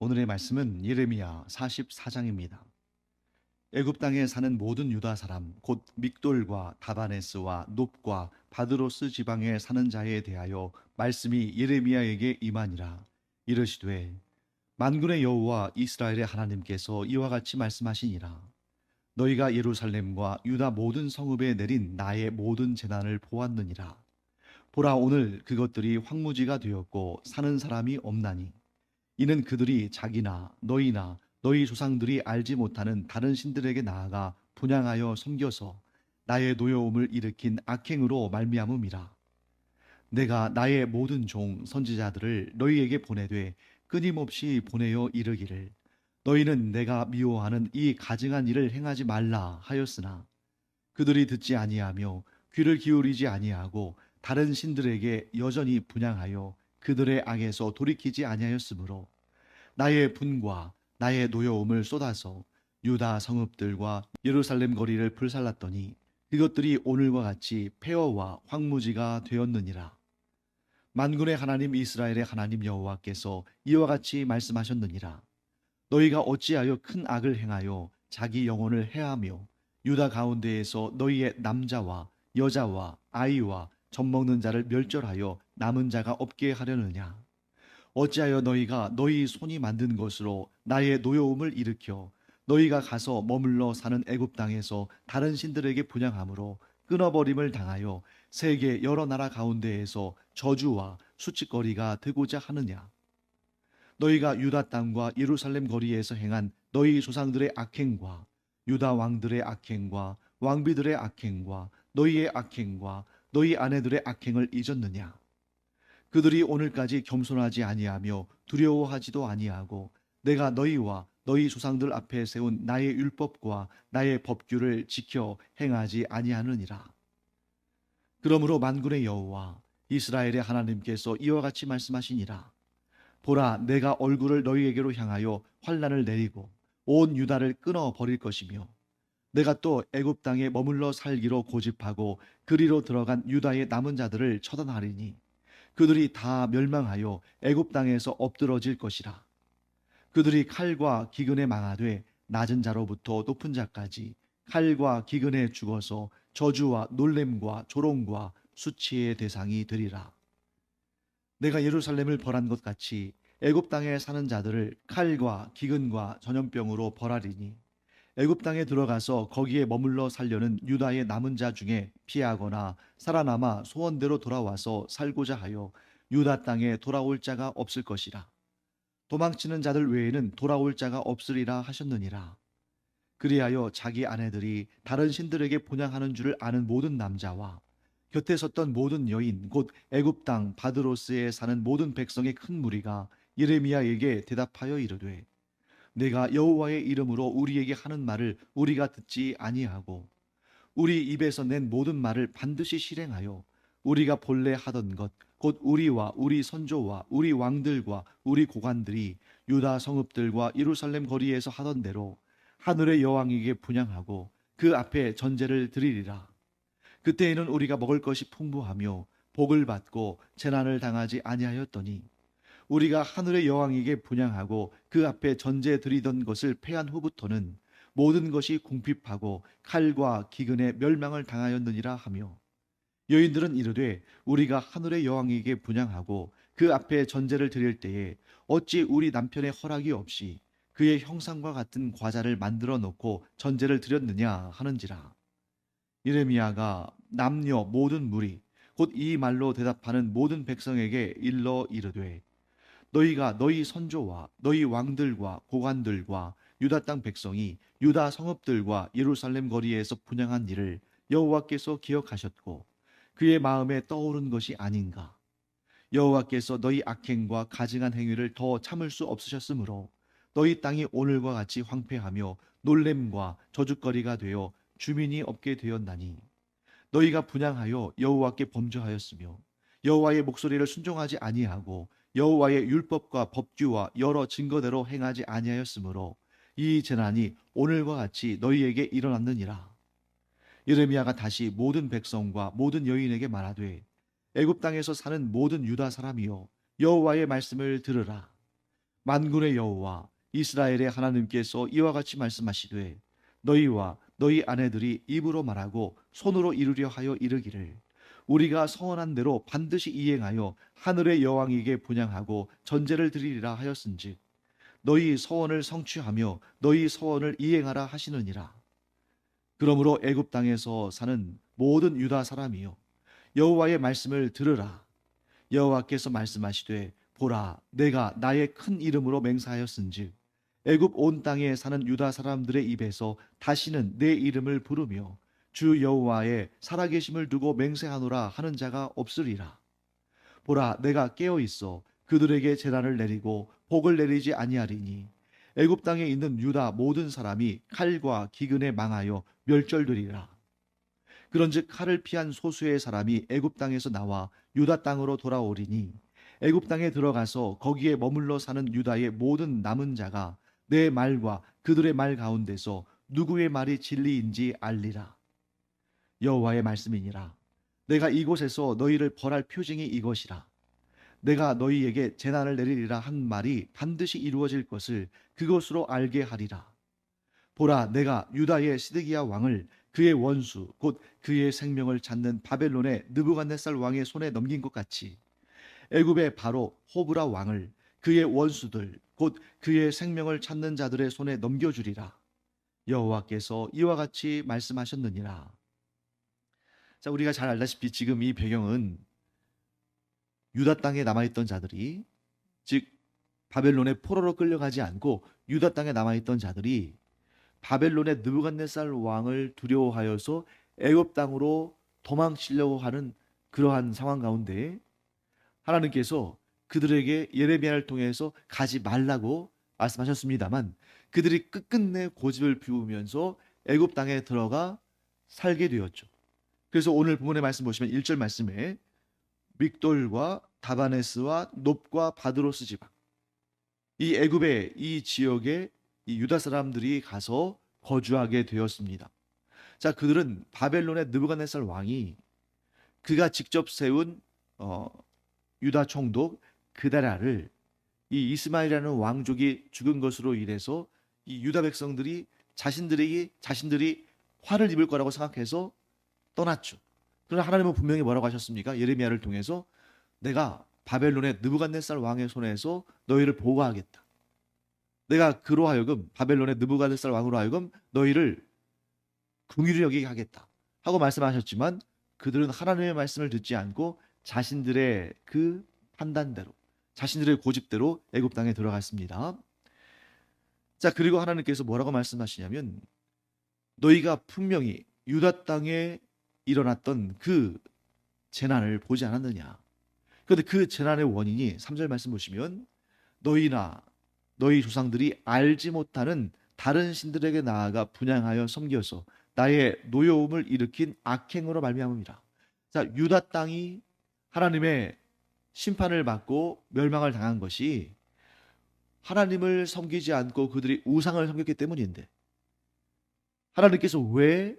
오늘의 말씀은 예레미야 44장입니다. 애굽 땅에 사는 모든 유다 사람 곧 믹돌과 다바네스와 놋과 바드로스 지방에 사는 자에 대하여 말씀이 예레미야에게 임하니라. 이르시되 만군의 여호와 이스라엘의 하나님께서 이와 같이 말씀하시니라. 너희가 예루살렘과 유다 모든 성읍에 내린 나의 모든 재난을 보았느니라. 보라, 오늘 그것들이 황무지가 되었고 사는 사람이 없나니 이는 그들이 자기나 너희나 너희 조상들이 알지 못하는 다른 신들에게 나아가 분향하여 섬겨서 나의 노여움을 일으킨 악행으로 말미암음이라. 내가 나의 모든 종 선지자들을 너희에게 보내되 끊임없이 보내어 이르기를 너희는 내가 미워하는 이 가증한 일을 행하지 말라 하였으나 그들이 듣지 아니하며 귀를 기울이지 아니하고 다른 신들에게 여전히 분향하여 그들의 악에서 돌이키지 아니하였으므로 나의 분과 나의 노여움을 쏟아서 유다 성읍들과 예루살렘 거리를 불살랐더니 그것들이 오늘과 같이 폐허와 황무지가 되었느니라. 만군의 하나님 이스라엘의 하나님 여호와께서 이와 같이 말씀하셨느니라. 너희가 어찌하여 큰 악을 행하여 자기 영혼을 해하며 유다 가운데에서 너희의 남자와 여자와 아이와 젖먹는 자를 멸절하여 남은 자가 없게 하려느냐. 어찌하여 너희가 너희 손이 만든 것으로 나의 노여움을 일으켜 너희가 가서 머물러 사는 애굽 땅에서 다른 신들에게 분향함으로 끊어버림을 당하여 세계 여러 나라 가운데에서 저주와 수치거리가 되고자 하느냐. 너희가 유다 땅과 예루살렘 거리에서 행한 너희 조상들의 악행과 유다 왕들의 악행과 왕비들의 악행과 너희의 악행과 너희 아내들의 악행을 잊었느냐. 그들이 오늘까지 겸손하지 아니하며 두려워하지도 아니하고 내가 너희와 너희 조상들 앞에 세운 나의 율법과 나의 법규를 지켜 행하지 아니하느니라. 그러므로 만군의 여호와 이스라엘의 하나님께서 이와 같이 말씀하시니라. 보라, 내가 얼굴을 너희에게로 향하여 환난을 내리고 온 유다를 끊어 버릴 것이며 내가 또 애굽 땅에 머물러 살기로 고집하고 그리로 들어간 유다의 남은 자들을 처단하리니 그들이 다 멸망하여 애굽 땅에서 엎드러질 것이라. 그들이 칼과 기근에 망하되 낮은 자로부터 높은 자까지 칼과 기근에 죽어서 저주와 놀램과 조롱과 수치의 대상이 되리라. 내가 예루살렘을 벌한 것 같이 애굽 땅에 사는 자들을 칼과 기근과 전염병으로 벌하리니 애굽 땅에 들어가서 거기에 머물러 살려는 유다의 남은 자 중에 피하거나 살아남아 소원대로 돌아와서 살고자 하여 유다 땅에 돌아올 자가 없을 것이라. 도망치는 자들 외에는 돌아올 자가 없으리라 하셨느니라. 그리하여 자기 아내들이 다른 신들에게 분향하는 줄을 아는 모든 남자와 곁에 섰던 모든 여인 곧 애굽 땅 바드로스에 사는 모든 백성의 큰 무리가 예레미야에게 대답하여 이르되 내가 여호와의 이름으로 우리에게 하는 말을 우리가 듣지 아니하고 우리 입에서 낸 모든 말을 반드시 실행하여 우리가 본래 하던 것 곧 우리와 우리 선조와 우리 왕들과 우리 고관들이 유다 성읍들과 예루살렘 거리에서 하던 대로 하늘의 여왕에게 분향하고 그 앞에 전제를 드리리라. 그때에는 우리가 먹을 것이 풍부하며 복을 받고 재난을 당하지 아니하였더니 우리가 하늘의 여왕에게 분향하고 그 앞에 전제 드리던 것을 패한 후부터는 모든 것이 궁핍하고 칼과 기근에 멸망을 당하였느니라 하며 여인들은 이르되 우리가 하늘의 여왕에게 분향하고 그 앞에 전제를 드릴 때에 어찌 우리 남편의 허락이 없이 그의 형상과 같은 과자를 만들어 놓고 전제를 드렸느냐 하는지라. 이레미야가 남녀 모든 무리 곧 이 말로 대답하는 모든 백성에게 일러 이르되 너희가 너희 선조와 너희 왕들과 고관들과 유다 땅 백성이 유다 성읍들과 예루살렘 거리에서 분향한 일을 여호와께서 기억하셨고 그의 마음에 떠오른 것이 아닌가. 여호와께서 너희 악행과 가증한 행위를 더 참을 수 없으셨으므로 너희 땅이 오늘과 같이 황폐하며 놀램과 저주거리가 되어 주민이 없게 되었나니 너희가 분향하여 여호와께 범죄하였으며 여호와의 목소리를 순종하지 아니하고 여호와의 율법과 법규와 여러 증거대로 행하지 아니하였으므로 이 재난이 오늘과 같이 너희에게 일어났느니라. 예레미야가 다시 모든 백성과 모든 여인에게 말하되 애굽 땅에서 사는 모든 유다 사람이여 여호와의 말씀을 들으라. 만군의 여호와 이스라엘의 하나님께서 이와 같이 말씀하시되 너희와 너희 아내들이 입으로 말하고 손으로 이루려 하여 이르기를 우리가 서원한 대로 반드시 이행하여 하늘의 여왕에게 분향하고 전제를 드리리라 하였은즉 너희 서원을 성취하며 너희 서원을 이행하라 하시느니라. 그러므로 애굽 땅에서 사는 모든 유다 사람이여 여호와의 말씀을 들으라. 여호와께서 말씀하시되 보라 내가 나의 큰 이름으로 맹세하였은즉 애굽 온 땅에 사는 유다 사람들의 입에서 다시는 내 이름을 부르며 주 여호와의 살아계심을 두고 맹세하노라 하는 자가 없으리라. 보라 내가 깨어 있어 그들에게 재난을 내리고 복을 내리지 아니하리니 애굽 땅에 있는 유다 모든 사람이 칼과 기근에 망하여 멸절되리라. 그런즉 칼을 피한 소수의 사람이 애굽 땅에서 나와 유다 땅으로 돌아오리니 애굽 땅에 들어가서 거기에 머물러 사는 유다의 모든 남은 자가 내 말과 그들의 말 가운데서 누구의 말이 진리인지 알리라. 여호와의 말씀이니라. 내가 이곳에서 너희를 벌할 표징이 이것이라. 내가 너희에게 재난을 내리리라 한 말이 반드시 이루어질 것을 그것으로 알게 하리라. 보라 내가 유다의 시드기야 왕을 그의 원수 곧 그의 생명을 찾는 바벨론의 느부갓네살 왕의 손에 넘긴 것 같이 애굽의 바로 호브라 왕을 그의 원수들 곧 그의 생명을 찾는 자들의 손에 넘겨주리라. 여호와께서 이와 같이 말씀하셨느니라. 자, 우리가 잘 알다시피 지금 이 배경은 유다 땅에 남아있던 자들이 즉 바벨론의 포로로 끌려가지 않고 유다 땅에 남아있던 자들이 바벨론의 느부갓네살 왕을 두려워하여서 애굽 땅으로 도망치려고 하는 그러한 상황 가운데 하나님께서 그들에게 예레미야를 통해서 가지 말라고 말씀하셨습니다만 그들이 끝끝내 고집을 피우면서 애굽 땅에 들어가 살게 되었죠. 그래서 오늘 본문의 말씀 보시면 1절 말씀에 믹돌과 다바네스와 놉과 바드로스 지방 이 애굽의 이 지역에 이 유다 사람들이 가서 거주하게 되었습니다. 자, 그들은 바벨론의 느부갓네살 왕이 그가 직접 세운 유다 총독 그다랴를 이 이스마엘이라는 왕족이 죽은 것으로 인해서 이 유다 백성들이 자신들이 화를 입을 거라고 생각해서 떠났죠. 그러나 하나님은 분명히 뭐라고 하셨습니까? 예레미야를 통해서 내가 바벨론의 느부갓네살 왕의 손에서 너희를 보호하겠다. 내가 그로 하여금 바벨론의 느부갓네살 왕으로 하여금 너희를 긍휼히 여기게 하겠다 하고 말씀하셨지만 그들은 하나님의 말씀을 듣지 않고 자신들의 그 판단대로 자신들의 고집대로 애굽 땅에 들어갔습니다. 자, 그리고 하나님께서 뭐라고 말씀하시냐면 너희가 분명히 유다 땅에 일어났던 그 재난을 보지 않았느냐. 그런데 그 재난의 원인이 3절 말씀 보시면 너희나 너희 조상들이 알지 못하는 다른 신들에게 나아가 분향하여 섬겨서 나의 노여움을 일으킨 악행으로 말미암음이라. 자, 유다 땅이 하나님의 심판을 받고 멸망을 당한 것이 하나님을 섬기지 않고 그들이 우상을 섬겼기 때문인데 하나님께서 왜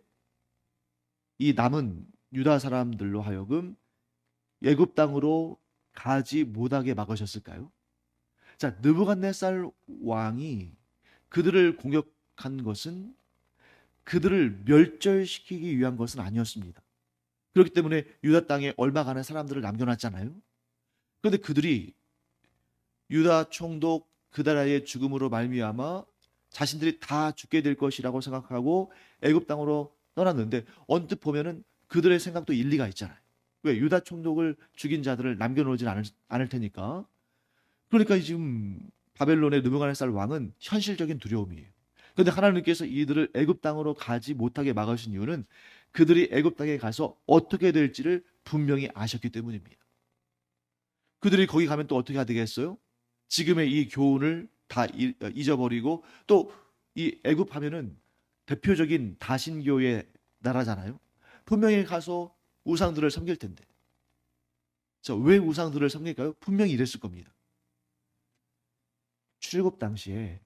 이 남은 유다 사람들로 하여금 애굽 땅으로 가지 못하게 막으셨을까요? 자, 느부갓네살 왕이 그들을 공격한 것은 그들을 멸절시키기 위한 것은 아니었습니다. 그렇기 때문에 유다 땅에 얼마간의 사람들을 남겨놨잖아요. 그런데 그들이 유다 총독 그다랴의 죽음으로 말미암아 자신들이 다 죽게 될 것이라고 생각하고 애굽 땅으로 떠났는데 언뜻 보면은 그들의 생각도 일리가 있잖아요. 왜? 유다 총독을 죽인 자들을 남겨놓지 않을 테니까. 그러니까 지금 바벨론의 느부갓네살 왕은 현실적인 두려움이에요. 그런데 하나님께서 이들을 애굽 땅으로 가지 못하게 막으신 이유는 그들이 애굽 땅에 가서 어떻게 될지를 분명히 아셨기 때문입니다. 그들이 거기 가면 또 어떻게 되겠어요? 지금의 이 교훈을 다 잊어버리고 또 이 애굽 하면은 대표적인 다신교의 나라잖아요. 분명히 가서 우상들을 섬길 텐데. 자, 왜 우상들을 섬길까요? 분명히 이랬을 겁니다. 출애굽 당시에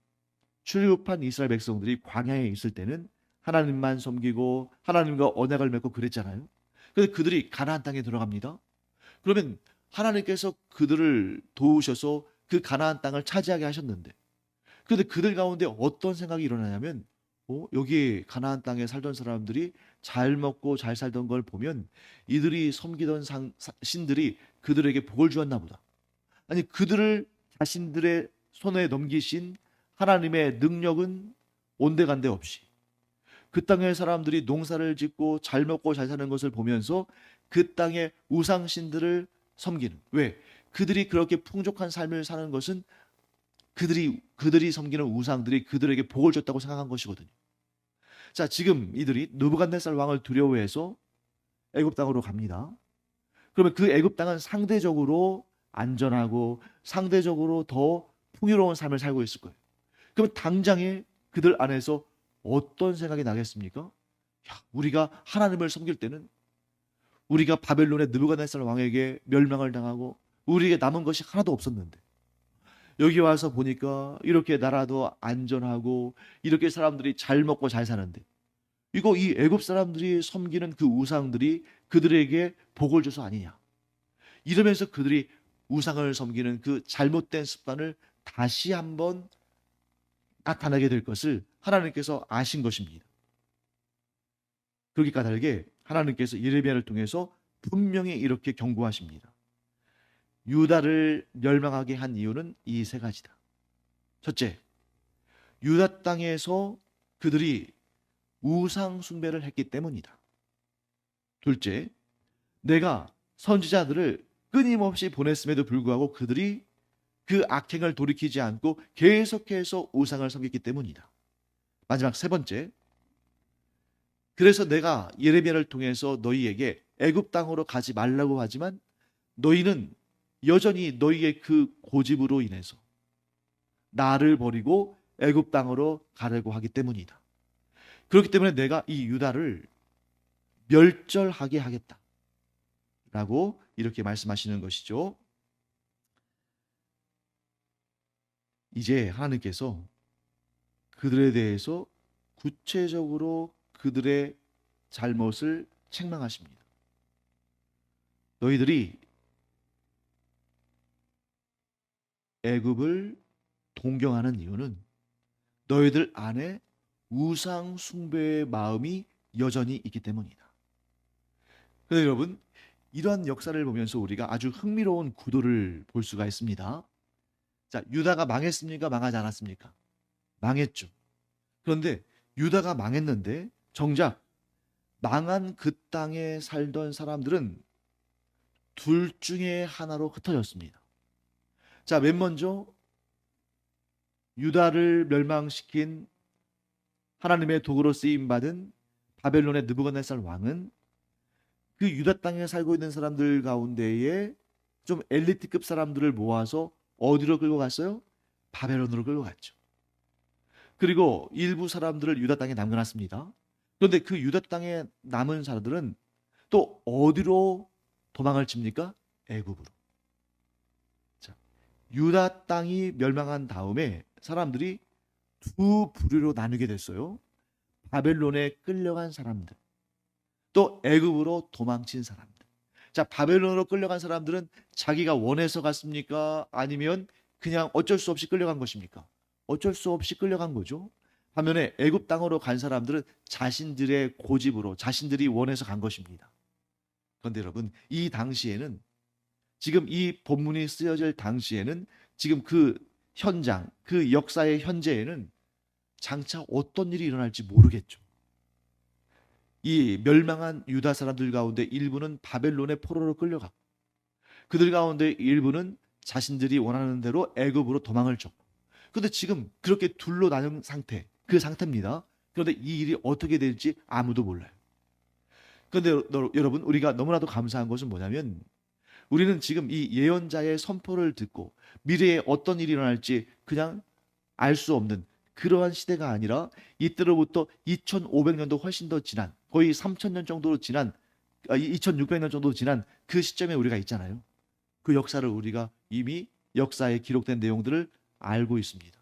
출애굽한 이스라엘 백성들이 광야에 있을 때는 하나님만 섬기고 하나님과 언약을 맺고 그랬잖아요. 그래서 그들이 가나안 땅에 들어갑니다. 그러면 하나님께서 그들을 도우셔서 그 가나안 땅을 차지하게 하셨는데, 그런데 그들 가운데 어떤 생각이 일어나냐면, 여기 가나안 땅에 살던 사람들이 잘 먹고 잘 살던 걸 보면 이들이 섬기던 신들이 그들에게 복을 주었나 보다. 아니, 그들을 자신들의 손에 넘기신 하나님의 능력은 온데간데 없이 그 땅의 사람들이 농사를 짓고 잘 먹고 잘 사는 것을 보면서 그 땅의 우상신들을 섬기는, 왜? 그들이 그렇게 풍족한 삶을 사는 것은 그들이 섬기는 우상들이 그들에게 복을 줬다고 생각한 것이거든요. 자, 지금 이들이 느부갓네살 왕을 두려워해서 애굽 땅으로 갑니다. 그러면 그 애굽 땅은 상대적으로 안전하고 상대적으로 더 풍요로운 삶을 살고 있을 거예요. 그러면 당장에 그들 안에서 어떤 생각이 나겠습니까? 야, 우리가 하나님을 섬길 때는 우리가 바벨론의 느부갓네살 왕에게 멸망을 당하고 우리에게 남은 것이 하나도 없었는데, 여기 와서 보니까 이렇게 나라도 안전하고 이렇게 사람들이 잘 먹고 잘 사는데, 이거 이 애굽 사람들이 섬기는 그 우상들이 그들에게 복을 줘서 아니냐, 이러면서 그들이 우상을 섬기는 그 잘못된 습관을 다시 한번 나타나게 될 것을 하나님께서 아신 것입니다. 그렇게 까닭에 하나님께서 예레미야를 통해서 분명히 이렇게 경고하십니다. 유다를 멸망하게 한 이유는 이 세 가지다. 첫째, 유다 땅에서 그들이 우상 숭배를 했기 때문이다. 둘째, 내가 선지자들을 끊임없이 보냈음에도 불구하고 그들이 그 악행을 돌이키지 않고 계속해서 우상을 섬겼기 때문이다. 마지막 세 번째, 그래서 내가 예레미야를 통해서 너희에게 애굽 땅으로 가지 말라고 하지만 너희는 여전히 너희의 그 고집으로 인해서 나를 버리고 애굽 땅으로 가려고 하기 때문이다. 그렇기 때문에 내가 이 유다를 멸절하게 하겠다 라고 이렇게 말씀하시는 것이죠. 이제 하나님께서 그들에 대해서 구체적으로 그들의 잘못을 책망하십니다. 너희들이 애굽을 동경하는 이유는 너희들 안에 우상 숭배의 마음이 여전히 있기 때문이다. 그런데 여러분, 이러한 역사를 보면서 우리가 아주 흥미로운 구도를 볼 수가 있습니다. 자, 유다가 망했습니까? 망하지 않았습니까? 망했죠. 그런데 유다가 망했는데 정작 망한 그 땅에 살던 사람들은 둘 중에 하나로 흩어졌습니다. 자, 맨 먼저 유다를 멸망시킨 하나님의 도구로 쓰임받은 바벨론의 느부갓네살 왕은 그 유다 땅에 살고 있는 사람들 가운데에 좀 엘리트급 사람들을 모아서 어디로 끌고 갔어요? 바벨론으로 끌고 갔죠. 그리고 일부 사람들을 유다 땅에 남겨놨습니다. 그런데 그 유다 땅에 남은 사람들은 또 어디로 도망을 칩니까? 애굽으로. 자, 유다 땅이 멸망한 다음에 사람들이 두 부류로 나누게 됐어요. 바벨론에 끌려간 사람들, 또 애굽으로 도망친 사람들. 자, 바벨론으로 끌려간 사람들은 자기가 원해서 갔습니까? 아니면 그냥 어쩔 수 없이 끌려간 것입니까? 어쩔 수 없이 끌려간 거죠. 반면에 애굽 땅으로 간 사람들은 자신들의 고집으로 자신들이 원해서 간 것입니다. 그런데 여러분, 이 당시에는, 지금 이 본문이 쓰여질 당시에는, 지금 그 현장, 그 역사의 현재에는 장차 어떤 일이 일어날지 모르겠죠. 이 멸망한 유다 사람들 가운데 일부는 바벨론의 포로로 끌려갔고, 그들 가운데 일부는 자신들이 원하는 대로 애굽으로 도망을 쳤고, 그런데 지금 그렇게 둘로 나눈 상태, 그 상태입니다. 그런데 이 일이 어떻게 될지 아무도 몰라요. 그런데 여러분, 우리가 너무나도 감사한 것은 뭐냐면, 우리는 지금 이 예언자의 선포를 듣고 미래에 어떤 일이 일어날지 그냥 알 수 없는 그러한 시대가 아니라, 이때로부터 2500년도 훨씬 더 지난, 거의 3000년 정도로 지난, 2600년 정도 지난 그 시점에 우리가 있잖아요. 그 역사를 우리가 이미 역사에 기록된 내용들을 알고 있습니다.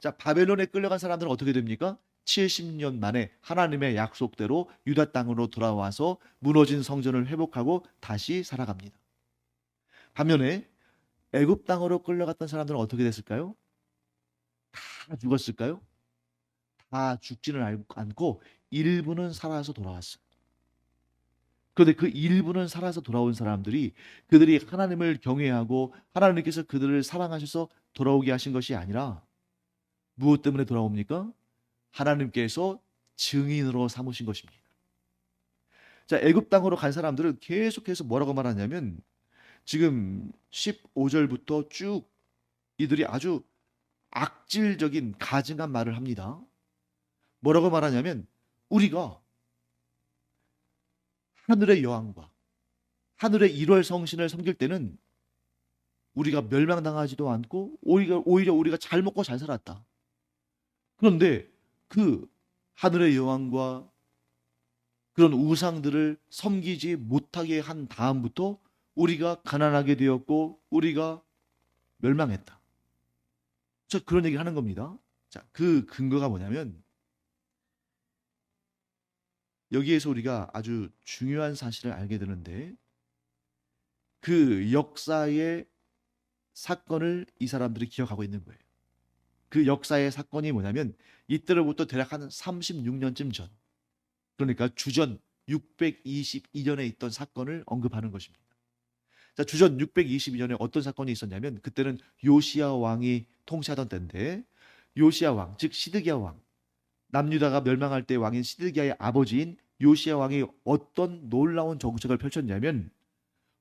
자, 바벨론에 끌려간 사람들은 어떻게 됩니까? 70년 만에 하나님의 약속대로 유다 땅으로 돌아와서 무너진 성전을 회복하고 다시 살아갑니다. 반면에 애굽 땅으로 끌려갔던 사람들은 어떻게 됐을까요? 다 죽었을까요? 다 죽지는 않고 일부는 살아서 돌아왔어요. 그런데 그 일부는 살아서 돌아온 사람들이 그들이 하나님을 경외하고 하나님께서 그들을 사랑하셔서 돌아오게 하신 것이 아니라 무엇 때문에 돌아옵니까? 하나님께서 증인으로 삼으신 것입니다. 자, 애굽 땅으로 간 사람들은 계속해서 뭐라고 말하냐면 지금 15절부터 쭉 이들이 아주 악질적인 가증한 말을 합니다. 뭐라고 말하냐면 우리가 하늘의 여왕과 하늘의 일월 성신을 섬길 때는 우리가 멸망당하지도 않고 오히려 우리가 잘 먹고 잘 살았다. 그런데 그 하늘의 여왕과 그런 우상들을 섬기지 못하게 한 다음부터 우리가 가난하게 되었고 우리가 멸망했다. 저 그런 얘기를 하는 겁니다. 자, 그 근거가 뭐냐면 여기에서 우리가 아주 중요한 사실을 알게 되는데 그 역사의 사건을 이 사람들이 기억하고 있는 거예요. 그 역사의 사건이 뭐냐면 이때로부터 대략 한 36년쯤 전, 그러니까 주전 622년에 있던 사건을 언급하는 것입니다. 자, 주전 622년에 어떤 사건이 있었냐면 그때는 요시야 왕이 통치하던 때인데 요시야 왕, 즉 시드기야 왕, 남유다가 멸망할 때 왕인 시드기야의 아버지인 요시야 왕이 어떤 놀라운 정책을 펼쳤냐면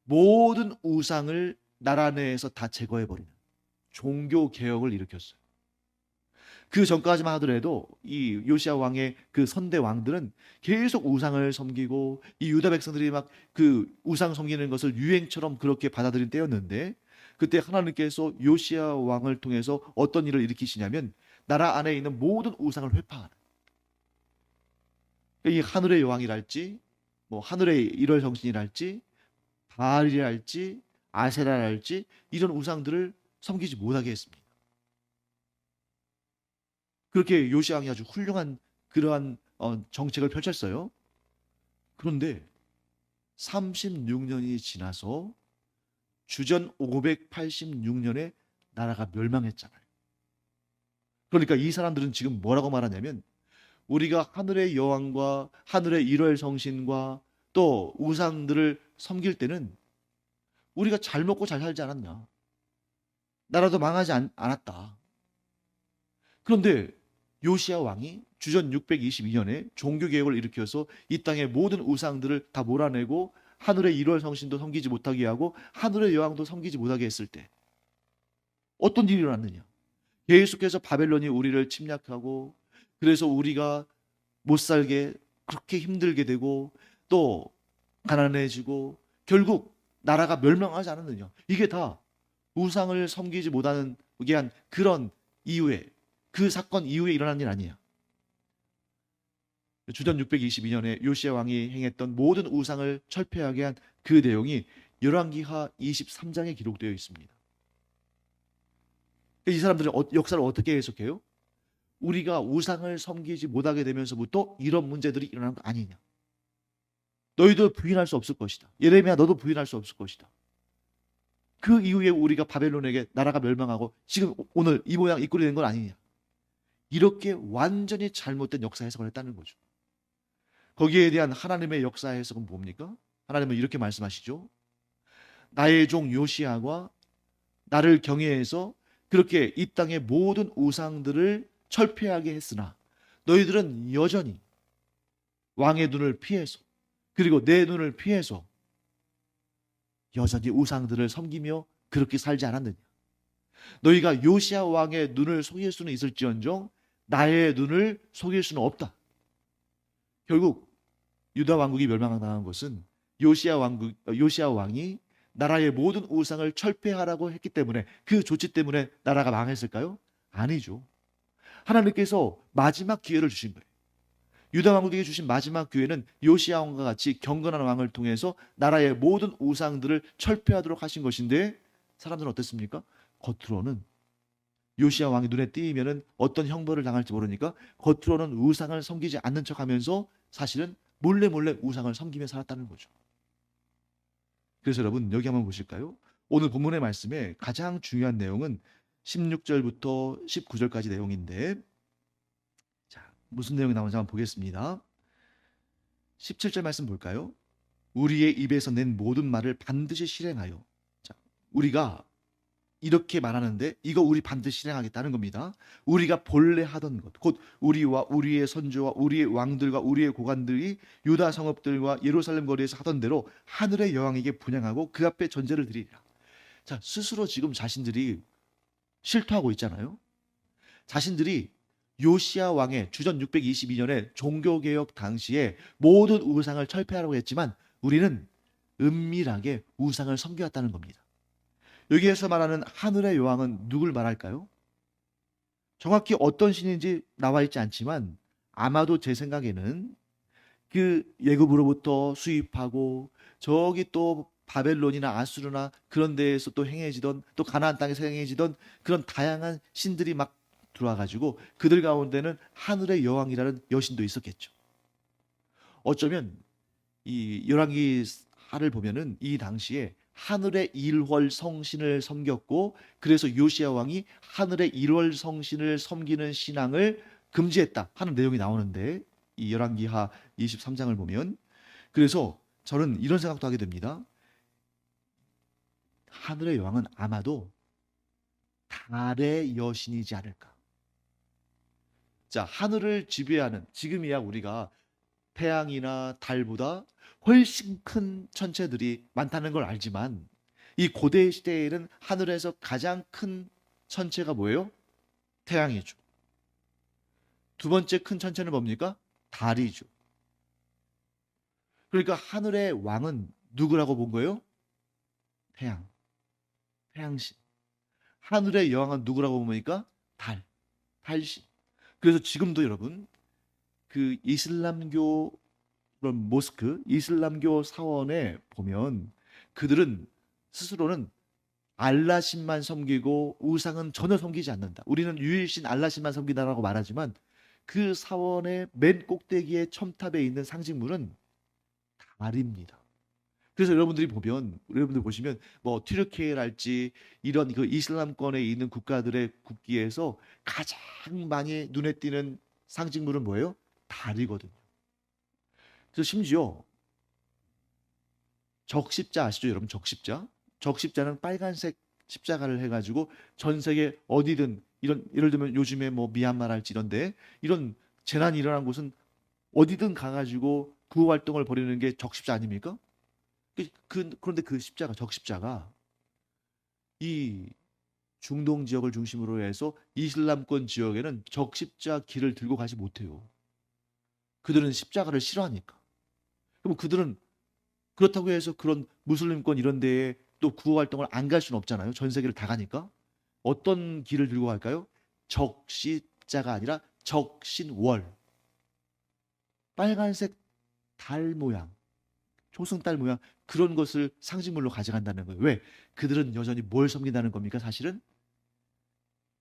모든 우상을 나라 내에서 다 제거해버리는 종교 개혁을 일으켰어요. 그 전까지만 하더라도 이 요시야 왕의 그 선대 왕들은 계속 우상을 섬기고 이 유다 백성들이 막 그 우상 섬기는 것을 유행처럼 그렇게 받아들인 때였는데 그때 하나님께서 요시야 왕을 통해서 어떤 일을 일으키시냐면 나라 안에 있는 모든 우상을 회파하는 이 하늘의 여왕이랄지 뭐 하늘의 일월 성신이랄지 바알이랄지 아세라랄지 이런 우상들을 섬기지 못하게 했습니다. 그렇게 요시야 왕이 아주 훌륭한 그러한 정책을 펼쳤어요. 그런데 36년이 지나서 주전 586년에 나라가 멸망했잖아요. 그러니까 이 사람들은 지금 뭐라고 말하냐면 우리가 하늘의 여왕과 하늘의 일월 성신과 또 우상들을 섬길 때는 우리가 잘 먹고 잘 살지 않았냐. 나라도 망하지 않았다. 그런데 요시야 왕이 주전 622년에 종교개혁을 일으켜서 이 땅의 모든 우상들을 다 몰아내고 하늘의 일월 성신도 섬기지 못하게 하고 하늘의 여왕도 섬기지 못하게 했을 때 어떤 일이 일어났느냐. 계속해서 바벨론이 우리를 침략하고 그래서 우리가 못 살게 그렇게 힘들게 되고 또 가난해지고 결국 나라가 멸망하지 않았느냐. 이게 다 우상을 섬기지 못하는 게 한 그런 이후에 그 사건 이후에 일어난 일 아니야. 주전 622년에 요시야 왕이 행했던 모든 우상을 철폐하게 한 그 내용이 열왕기하 23장에 기록되어 있습니다. 이 사람들은 역사를 어떻게 해석해요? 우리가 우상을 섬기지 못하게 되면서부터 이런 문제들이 일어난 거 아니냐. 너희도 부인할 수 없을 것이다. 예레미야 너도 부인할 수 없을 것이다. 그 이후에 우리가 바벨론에게 나라가 멸망하고 지금 오늘 이 모양 이 꼴이 된 건 아니냐. 이렇게 완전히 잘못된 역사 해석을 했다는 거죠. 거기에 대한 하나님의 역사 해석은 뭡니까? 하나님은 이렇게 말씀하시죠. 나의 종 요시야가 나를 경외해서 그렇게 이 땅의 모든 우상들을 철폐하게 했으나 너희들은 여전히 왕의 눈을 피해서 그리고 내 눈을 피해서 여전히 우상들을 섬기며 그렇게 살지 않았느냐. 너희가 요시야 왕의 눈을 속일 수는 있을지언정 나의 눈을 속일 수는 없다. 결국 유다 왕국이 멸망당한 것은 요시야 왕이 나라의 모든 우상을 철폐하라고 했기 때문에 그 조치 때문에 나라가 망했을까요? 아니죠. 하나님께서 마지막 기회를 주신 거예요. 유다 왕국에게 주신 마지막 기회는 요시야 왕과 같이 경건한 왕을 통해서 나라의 모든 우상들을 철폐하도록 하신 것인데 사람들은 어땠습니까? 겉으로는 요시야 왕이 눈에 띄면은 어떤 형벌을 당할지 모르니까 겉으로는 우상을 섬기지 않는 척하면서 사실은 몰래 우상을 섬기며 살았다는 거죠. 그래서 여러분 여기 한번 보실까요? 오늘 본문의 말씀에 가장 중요한 내용은 16절부터 19절까지 내용인데, 자, 무슨 내용이 나오는지 한번 보겠습니다. 17절 말씀 볼까요? 우리의 입에서 낸 모든 말을 반드시 실행하여. 자, 우리가 이렇게 말하는데 이거 우리 반드시 실행하겠다는 겁니다. 우리가 본래 하던 것, 곧 우리와 우리의 선조와 우리의 왕들과 우리의 고관들이 유다 성읍들과 예루살렘 거리에서 하던 대로 하늘의 여왕에게 분향하고 그 앞에 전제를 드리리라. 자, 스스로 지금 자신들이 실토하고 있잖아요. 자신들이 요시야 왕의 주전 622년에 종교개혁 당시에 모든 우상을 철폐하라고 했지만 우리는 은밀하게 우상을 섬겨왔다는 겁니다. 여기에서 말하는 하늘의 여왕은 누굴 말할까요? 정확히 어떤 신인지 나와 있지 않지만 아마도 제 생각에는 그 예굽으로부터 수입하고 저기 또 바벨론이나 아수르나 그런 데에서 또 행해지던, 또 가나안 땅에서 행해지던 그런 다양한 신들이 막 들어와 가지고 그들 가운데는 하늘의 여왕이라는 여신도 있었겠죠. 어쩌면 이 열왕기 하를 보면은 이 당시에 하늘의 일월 성신을 섬겼고, 그래서 요시야 왕이 하늘의 일월 성신을 섬기는 신앙을 금지했다 하는 내용이 나오는데, 이 열왕기하 23장을 보면, 그래서 저는 이런 생각도 하게 됩니다. 하늘의 여왕은 아마도 달의 여신이지 않을까. 자, 하늘을 지배하는, 지금이야 우리가 태양이나 달보다 훨씬 큰 천체들이 많다는 걸 알지만, 이 고대 시대에는 하늘에서 가장 큰 천체가 뭐예요? 태양이죠. 두 번째 큰 천체는 뭡니까? 달이죠. 그러니까 하늘의 왕은 누구라고 본 거예요? 태양, 태양신. 하늘의 여왕은 누구라고 보니까 달, 달신. 그래서 지금도 여러분, 그 이슬람교 그런 모스크, 이슬람교 사원에 보면 그들은 스스로는 알라신만 섬기고 우상은 전혀 섬기지 않는다. 우리는 유일신 알라신만 섬긴다라고 말하지만 그 사원의 맨 꼭대기에 첨탑에 있는 상징물은 달입니다. 그래서 여러분들이 보면, 여러분들 보시면 뭐 튀르키예랄지 이런 그 이슬람권에 있는 국가들의 국기에서 가장 많이 눈에 띄는 상징물은 뭐예요? 달이거든요. 그래서 심지어 적십자 아시죠, 여러분? 적십자. 적십자는 빨간색 십자가를 해가지고 전 세계 어디든, 이런 예를 들면 요즘에 뭐 미얀마랄지 이런데 이런 재난이 일어난 곳은 어디든 가가지고 구호 활동을 벌이는 게 적십자 아닙니까? 그런데 그 십자가, 적십자가 이 중동 지역을 중심으로 해서 이슬람권 지역에는 적십자 길을 들고 가지 못해요. 그들은 십자가를 싫어하니까. 그럼 그들은 그렇다고 해서 그런 무슬림권 이런 데에 또 구호 활동을 안 갈 수는 없잖아요. 전 세계를 다 가니까. 어떤 길을 들고 갈까요? 적십자가 아니라 적신월. 빨간색 달 모양, 초승달 모양, 그런 것을 상징물로 가져간다는 거예요. 왜? 그들은 여전히 뭘 섬긴다는 겁니까? 사실은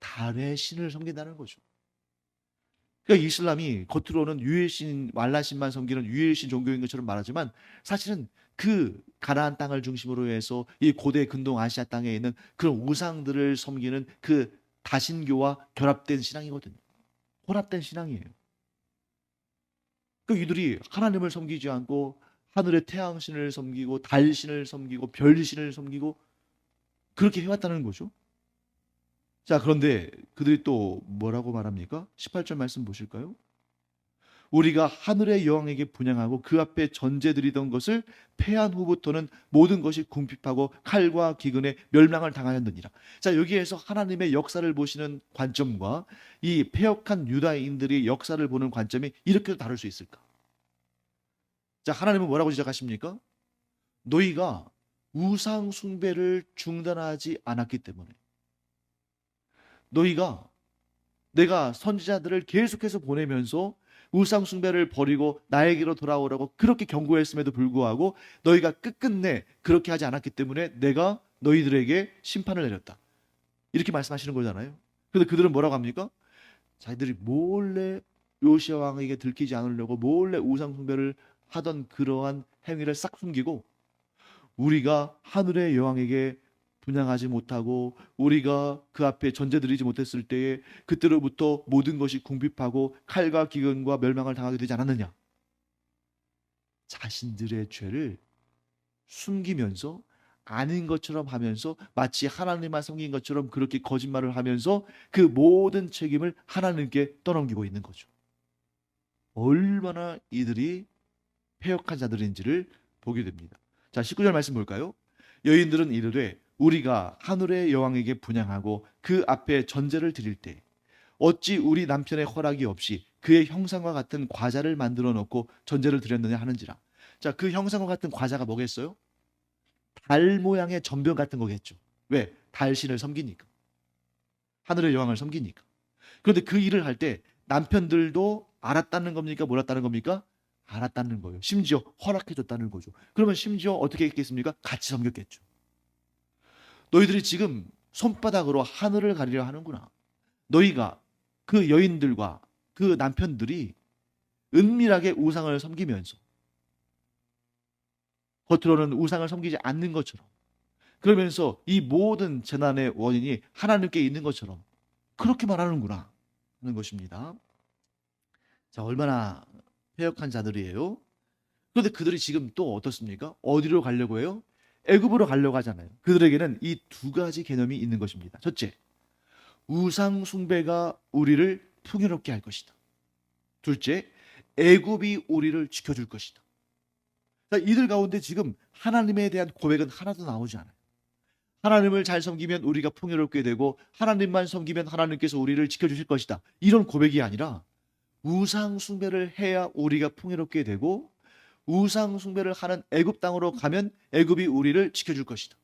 달의 신을 섬긴다는 거죠. 그러니까 이슬람이 겉으로는 유일신, 왈라신만 섬기는 유일신 종교인 것처럼 말하지만 사실은 그 가나안 땅을 중심으로 해서 이 고대 근동 아시아 땅에 있는 그런 우상들을 섬기는 그 다신교와 결합된 신앙이거든요. 혼합된 신앙이에요. 그 이들이 하나님을 섬기지 않고 하늘의 태양신을 섬기고 달신을 섬기고 별신을 섬기고 그렇게 해왔다는 거죠. 자, 그런데 그들이 또 뭐라고 말합니까? 18절 말씀 보실까요? 우리가 하늘의 여왕에게 분향하고 그 앞에 전제 드리던 것을 패한 후부터는 모든 것이 궁핍하고 칼과 기근에 멸망을 당하였느니라. 자, 여기에서 하나님의 역사를 보시는 관점과 이 패역한 유다인들이 역사를 보는 관점이 이렇게도 다를 수 있을까? 자, 하나님은 뭐라고 지적하십니까? 너희가 우상 숭배를 중단하지 않았기 때문에, 너희가 내가 선지자들을 계속해서 보내면서 우상 숭배를 버리고 나에게로 돌아오라고 그렇게 경고했음에도 불구하고 너희가 끝끝내 그렇게 하지 않았기 때문에 내가 너희들에게 심판을 내렸다. 이렇게 말씀하시는 거잖아요. 근데 그들은 뭐라고 합니까? 자기들이 몰래 요시아 왕에게 들키지 않으려고 몰래 우상 숭배를 하던 그러한 행위를 싹 숨기고 우리가 하늘의 여왕에게 분양하지 못하고 우리가 그 앞에 전제드리지 못했을 때에 그때로부터 모든 것이 궁핍하고 칼과 기근과 멸망을 당하게 되지 않았느냐? 자신들의 죄를 숨기면서 아닌 것처럼 하면서 마치 하나님만 섬긴 것처럼 그렇게 거짓말을 하면서 그 모든 책임을 하나님께 떠넘기고 있는 거죠. 얼마나 이들이 패역한 자들인지를 보게 됩니다. 자, 19절 말씀 볼까요? 여인들은 이르되 우리가 하늘의 여왕에게 분향하고 그 앞에 전제를 드릴 때 어찌 우리 남편의 허락이 없이 그의 형상과 같은 과자를 만들어 놓고 전제를 드렸느냐 하는지라. 자, 그 형상과 같은 과자가 뭐겠어요? 달 모양의 전병 같은 거겠죠. 왜? 달신을 섬기니까. 하늘의 여왕을 섬기니까. 그런데 그 일을 할 때 남편들도 알았다는 겁니까? 몰랐다는 겁니까? 알았다는 거예요. 심지어 허락해줬다는 거죠. 그러면 심지어 어떻게 했겠습니까? 같이 섬겼겠죠. 너희들이 지금 손바닥으로 하늘을 가리려 하는구나. 너희가 그 여인들과 그 남편들이 은밀하게 우상을 섬기면서 겉으로는 우상을 섬기지 않는 것처럼 그러면서 이 모든 재난의 원인이 하나님께 있는 것처럼 그렇게 말하는구나 하는 것입니다. 자, 얼마나 패역한 자들이에요. 그런데 그들이 지금 또 어떻습니까? 어디로 가려고 해요? 애굽으로 가려고 하잖아요. 그들에게는 이 두 가지 개념이 있는 것입니다. 첫째, 우상 숭배가 우리를 풍요롭게 할 것이다. 둘째, 애굽이 우리를 지켜줄 것이다. 자, 이들 가운데 지금 하나님에 대한 고백은 하나도 나오지 않아요. 하나님을 잘 섬기면 우리가 풍요롭게 되고 하나님만 섬기면 하나님께서 우리를 지켜주실 것이다. 이런 고백이 아니라 우상 숭배를 해야 우리가 풍요롭게 되고 우상 숭배를 하는 애굽 땅으로 가면 애굽이 우리를 지켜줄 것이다.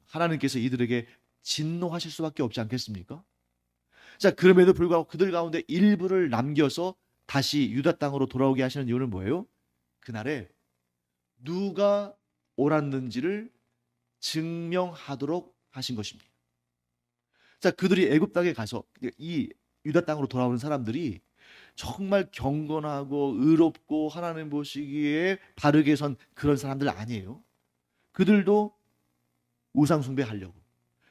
하나님께서 이들에게 진노하실 수밖에 없지 않겠습니까? 자, 그럼에도 불구하고 그들 가운데 일부를 남겨서 다시 유다 땅으로 돌아오게 하시는 이유는 뭐예요? 그날에 누가 옳았는지를 증명하도록 하신 것입니다. 자, 그들이 애굽 땅에 가서 이 유다 땅으로 돌아오는 사람들이 정말 경건하고 의롭고 하나님 보시기에 바르게 선 그런 사람들 아니에요. 그들도 우상 숭배하려고,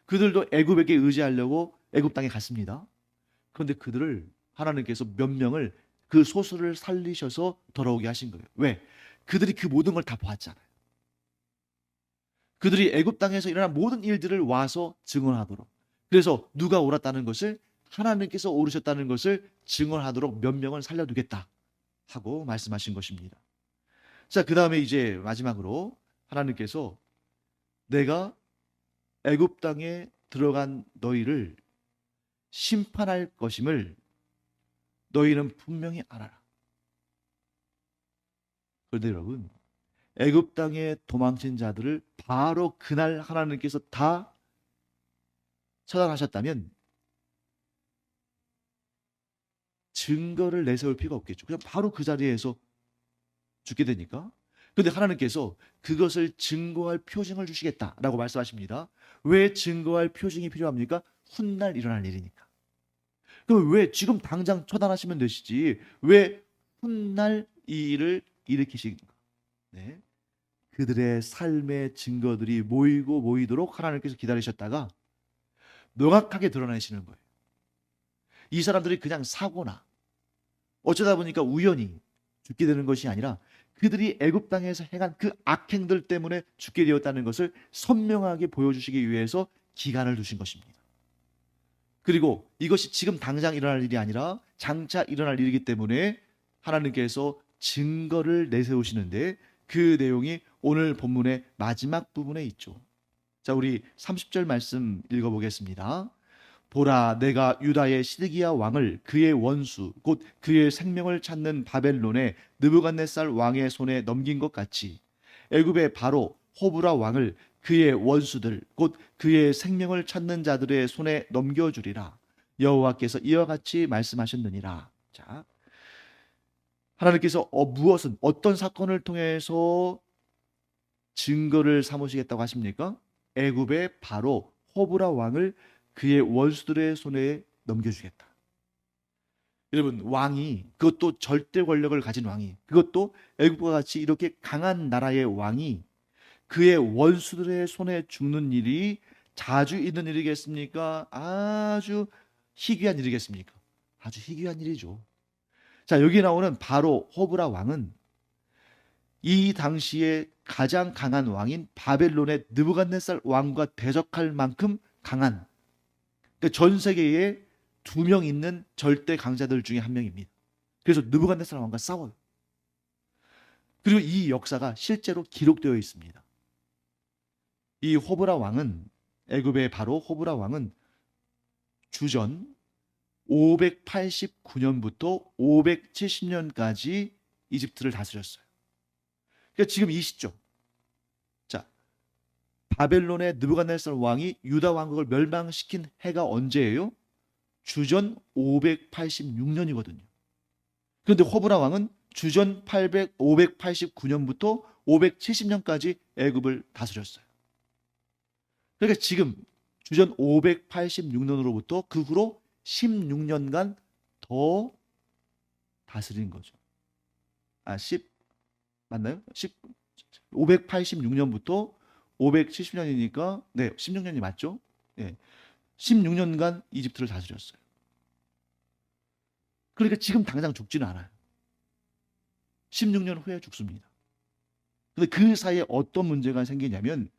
그들도 애굽에게 의지하려고 애굽 땅에 갔습니다. 그런데 그들을 하나님께서 몇 명을 그 소수를 살리셔서 돌아오게 하신 거예요. 왜? 그들이 그 모든 걸 다 보았잖아요. 그들이 애굽 땅에서 일어난 모든 일들을 와서 증언하도록. 그래서 누가 옳았다는 것을 하나님께서 오르셨다는 것을 증언하도록 몇 명을 살려두겠다 하고 말씀하신 것입니다. 자, 그 다음에 이제 마지막으로 하나님께서 내가 애굽 땅에 들어간 너희를 심판할 것임을 너희는 분명히 알아라. 그런데 여러분, 애굽 땅에 도망친 자들을 바로 그날 하나님께서 다 처단하셨다면 증거를 내세울 필요가 없겠죠. 그냥 바로 그 자리에서 죽게 되니까. 그런데 하나님께서 그것을 증거할 표징을 주시겠다라고 말씀하십니다. 왜 증거할 표징이 필요합니까? 훗날 일어날 일이니까. 그럼 왜 지금 당장 처단하시면 되시지? 왜 훗날 이 일을 일으키신가? 네. 그들의 삶의 증거들이 모이고 모이도록 하나님께서 기다리셨다가 명확하게 드러내시는 거예요. 이 사람들이 그냥 사고나 어쩌다 보니까 우연히 죽게 되는 것이 아니라 그들이 애굽 땅에서 행한 그 악행들 때문에 죽게 되었다는 것을 선명하게 보여주시기 위해서 기간을 두신 것입니다. 그리고 이것이 지금 당장 일어날 일이 아니라 장차 일어날 일이기 때문에 하나님께서 증거를 내세우시는데 그 내용이 오늘 본문의 마지막 부분에 있죠. 자, 우리 30절 말씀 읽어보겠습니다. 보라, 내가 유다의 시드기야 왕을 그의 원수 곧 그의 생명을 찾는 바벨론의 느부갓네살 왕의 손에 넘긴 것 같이 애굽의 바로 호브라 왕을 그의 원수들 곧 그의 생명을 찾는 자들의 손에 넘겨주리라. 여호와께서 이와 같이 말씀하셨느니라. 자, 하나님께서 무엇은 어떤 사건을 통해서 증거를 삼으시겠다고 하십니까? 애굽의 바로 호브라 왕을 그의 원수들의 손에 넘겨주겠다. 여러분, 왕이, 그것도 절대 권력을 가진 왕이, 그것도 애굽과 같이 이렇게 강한 나라의 왕이 그의 원수들의 손에 죽는 일이 자주 있는 일이겠습니까? 아주 희귀한 일이겠습니까? 아주 희귀한 일이죠. 자, 여기 나오는 바로 호브라 왕은 이 당시에 가장 강한 왕인 바벨론의 느부갓네살 왕과 대적할 만큼 강한, 그러니까 전 세계에 두 명 있는 절대 강자들 중에 한 명입니다. 그래서 느부갓네살 왕과 싸워요. 그리고 이 역사가 실제로 기록되어 있습니다. 이 호브라 왕은, 애굽의 바로 호브라 왕은 주전 589년부터 570년까지 이집트를 다스렸어요. 그러니까 지금 이 시점, 자, 바벨론의 느부갓네살 왕이 유다 왕국을 멸망시킨 해가 언제예요? 주전 586년이거든요. 그런데 호브라 왕은 주전 589년부터 570년까지 애굽을 다스렸어요. 그러니까 지금 주전 586년으로부터 그 후로 16년간 더 다스린 거죠. 10 맞나요? 586년부터 570년이니까 네, 16년이 맞죠? 예. 16년간 이집트를 다스렸어요. 그러니까 지금 당장 죽지는 않아요. 16년 후에 죽습니다. 근데 그 사이에 어떤 문제가 생기냐면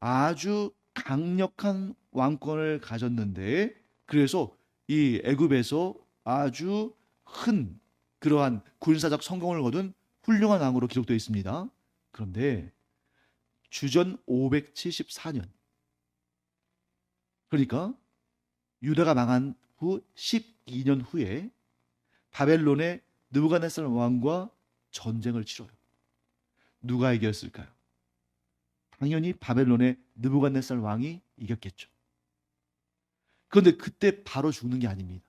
아주 강력한 왕권을 가졌는데, 그래서 이 애굽에서 아주 큰 그러한 군사적 성공을 거둔 훌륭한 왕으로 기록되어 있습니다. 그런데 주전 574년, 그러니까 유다가 망한 후 12년 후에 바벨론의 느부갓네살 왕과 전쟁을 치러요. 누가 이겼을까요? 당연히 바벨론의 느부갓네살 왕이 이겼겠죠. 그런데 그때 바로 죽는 게 아닙니다.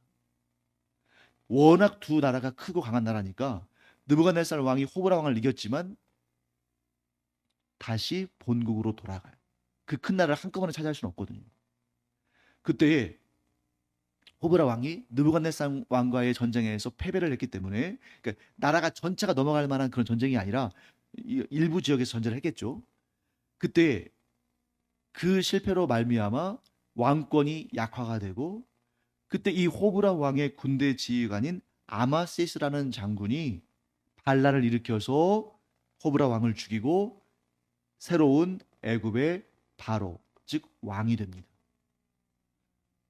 워낙 두 나라가 크고 강한 나라니까 느부갓네살 왕이 호브라 왕을 이겼지만 다시 본국으로 돌아가요. 그 큰 나라를 한꺼번에 차지할 수는 없거든요. 그때에 호브라 왕이 느부갓네살 왕과의 전쟁에서 패배를 했기 때문에, 그러니까 나라가 전체가 넘어갈 만한 그런 전쟁이 아니라 일부 지역에서 전쟁을 했겠죠. 그때 그 실패로 말미암아 왕권이 약화가 되고, 그때 이 호브라 왕의 군대 지휘관인 아마세스라는 장군이 반란을 일으켜서 호브라 왕을 죽이고 새로운 애굽의 바로, 즉 왕이 됩니다.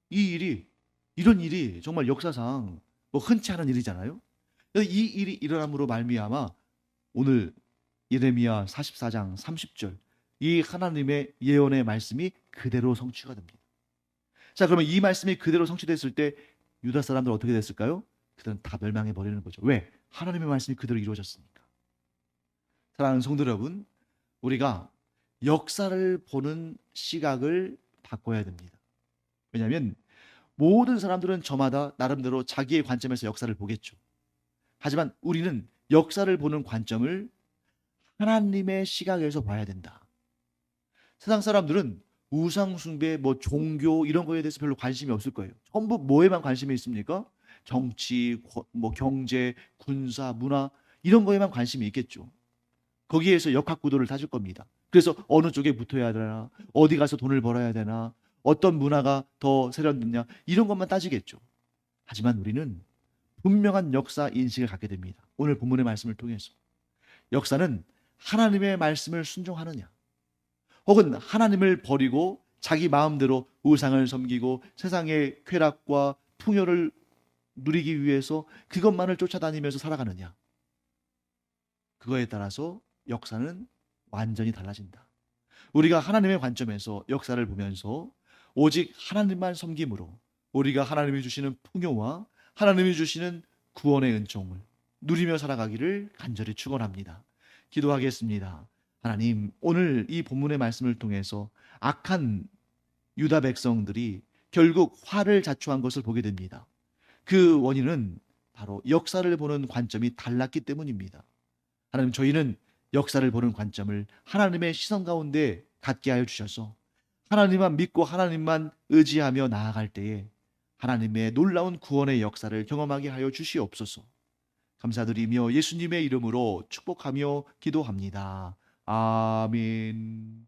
이런 일이 정말 역사상 뭐 흔치 않은 일이잖아요. 이 일이 일어남으로 말미암아 오늘 예레미야 44장 30절, 이 하나님의 예언의 말씀이 그대로 성취가 됩니다. 자, 그러면 이 말씀이 그대로 성취됐을 때 유다 사람들 어떻게 됐을까요? 그들은 다 멸망해 버리는 거죠. 왜? 하나님의 말씀이 그대로 이루어졌으니까. 사랑하는 성도 여러분, 우리가 역사를 보는 시각을 바꿔야 됩니다. 왜냐하면 모든 사람들은 저마다 나름대로 자기의 관점에서 역사를 보겠죠. 하지만 우리는 역사를 보는 관점을 하나님의 시각에서 봐야 된다. 세상 사람들은 우상 숭배, 뭐 종교 이런 거에 대해서 별로 관심이 없을 거예요. 전부 뭐에만 관심이 있습니까? 정치, 뭐 경제, 군사, 문화 이런 거에만 관심이 있겠죠. 거기에서 역학구도를 다질 겁니다. 그래서 어느 쪽에 붙어야 되나, 어디 가서 돈을 벌어야 되나, 어떤 문화가 더 세련됐냐 이런 것만 따지겠죠. 하지만 우리는 분명한 역사 인식을 갖게 됩니다. 오늘 본문의 말씀을 통해서 역사는 하나님의 말씀을 순종하느냐, 혹은 하나님을 버리고 자기 마음대로 우상을 섬기고 세상의 쾌락과 풍요를 누리기 위해서 그것만을 쫓아다니면서 살아가느냐, 그거에 따라서 역사는 완전히 달라진다. 우리가 하나님의 관점에서 역사를 보면서 오직 하나님만 섬김으로 우리가 하나님이 주시는 풍요와 하나님이 주시는 구원의 은총을 누리며 살아가기를 간절히 축원합니다. 기도하겠습니다. 하나님, 오늘 이 본문의 말씀을 통해서 악한 유다 백성들이 결국 화를 자초한 것을 보게 됩니다. 그 원인은 바로 역사를 보는 관점이 달랐기 때문입니다. 하나님, 저희는 역사를 보는 관점을 하나님의 시선 가운데 갖게 하여 주셔서 하나님만 믿고 하나님만 의지하며 나아갈 때에 하나님의 놀라운 구원의 역사를 경험하게 하여 주시옵소서. 감사드리며 예수님의 이름으로 축복하며 기도합니다. 아멘.